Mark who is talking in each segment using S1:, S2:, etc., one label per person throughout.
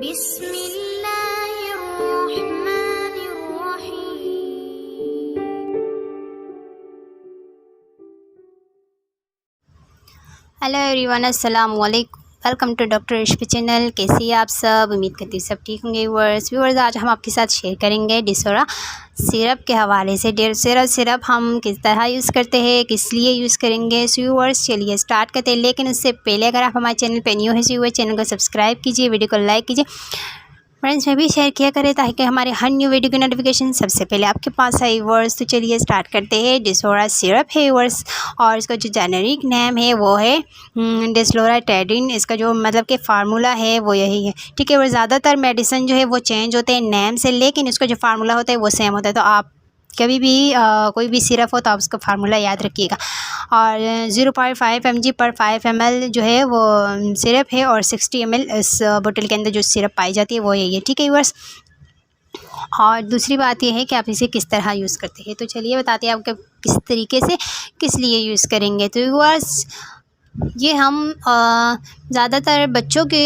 S1: Hello everyone, अस्सलाम वालेकुम। Welcome to doctor इश्क चैनल। कैसे हैं आप सब? उम्मीद करती हूँ सब ठीक होंगे। व्यूअर्स आज हम आपके साथ शेयर करेंगे डिसोरा सिरप के हवाले से। डिसोरा सिरप हम किस तरह यूज़ करते हैं, किस लिए यूज़ करेंगे। व्यूअर्स चलिए स्टार्ट करते हैं। लेकिन उससे पहले अगर आप हमारे चैनल पर न्यू है व्यूअर्स, चैनल को सब्सक्राइब कीजिए, वीडियो को लाइक कीजिए, फ्रेंड्स में भी शेयर किया करें ताकि हमारे हर न्यू वीडियो की नोटिफिकेशन सबसे पहले आपके पास आए। वर्स तो चलिए स्टार्ट करते हैं। डिसोरा सिरप है वर्स, और इसका जो जेनेरिक नेम है वो है डिस्लोराटेडिन। इसका जो मतलब कि फार्मूला है वो यही है, ठीक है। और ज़्यादातर मेडिसिन जो है वो चेंज होते हैं नेम से, लेकिन इसका जो फार्मूला होता है वो सेम होता है। तो आप कभी भी कोई भी सिरप हो तो आप उसका फार्मूला याद रखिएगा। और 0.5 mg पर 5 ml जो है वो सिरप है, और 60 ml इस बोतल के अंदर जो सिरप पाई जाती है वो यही है, ठीक है व्यूअर्स। और दूसरी बात यह है कि आप इसे किस तरह यूज़ करते हैं। तो चलिए बताते हैं आपके किस तरीके से किस लिए यूज़ करेंगे। तो व्यूअर्स ये हम ज़्यादातर बच्चों के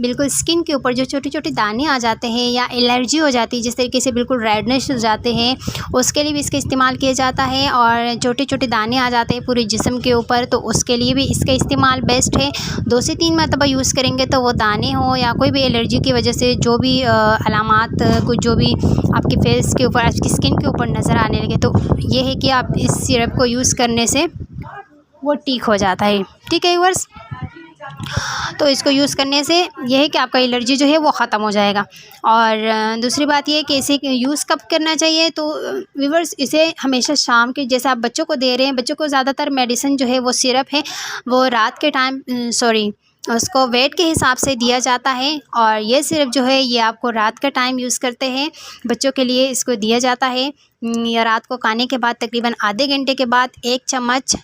S1: बिल्कुल स्किन के ऊपर जो छोटे छोटे दाने आ जाते हैं या एलर्जी हो जाती है, जिस तरीके से बिल्कुल रेडनेस हो जाते हैं, उसके लिए भी इसका इस्तेमाल किया जाता है। और छोटे छोटे दाने आ जाते हैं पूरे जिस्म के ऊपर, तो उसके लिए भी इसका इस्तेमाल बेस्ट है। 2 से 3 मरतबा यूज़ करेंगे तो वो दाने हो या कोई भी एलर्जी की वजह से जो भी अलामात कुछ जो भी आपके फेस के ऊपर, आपकी स्किन के ऊपर नज़र आने लगे, तो ये है कि आप इस सिरप को यूज़ करने से वो ठीक हो जाता है, ठीक है व्यूअर्स। तो इसको यूज़ करने से यह है कि आपका एलर्जी जो है वो ख़त्म हो जाएगा। और दूसरी बात ये है कि इसे यूज़ कब करना चाहिए। तो व्यूअर्स इसे हमेशा शाम के, जैसे आप बच्चों को दे रहे हैं, बच्चों को ज़्यादातर मेडिसिन जो है वो सिरप है वो रात के टाइम उसको वेट के हिसाब से दिया जाता है। और ये सिरप जो है ये आपको रात का टाइम यूज़ करते हैं बच्चों के लिए इसको दिया जाता है, या रात को खाने के बाद तकरीबन आधे घंटे के बाद 1 चम्मच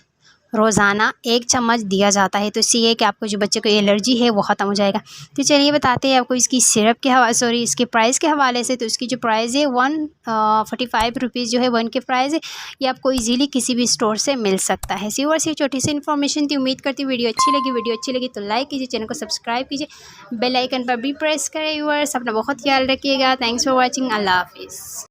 S1: रोज़ाना 1 चम्मच दिया जाता है। तो इससे ये कि आपको जो बच्चे को एलर्जी है वो ख़त्म हो जाएगा। तो चलिए बताते हैं आपको इसकी सिरप के इसके प्राइस के हवाले से। तो इसकी जो प्राइस है 145 रुपीज़ जो है 1 के प्राइस है, ये आपको इजीली किसी भी स्टोर से मिल सकता है। सी और छोटी सी इन्फॉर्मेशन थी। उम्मीद करती हूँ वीडियो अच्छी लगी तो लाइक कीजिए, चैनल को सब्सक्राइब कीजिए, बेल आइकन पर भी प्रेस करें। व्यूअर्स अपना बहुत ख्याल रखिएगा। Thanks for watching. अल्लाह हाफिज़।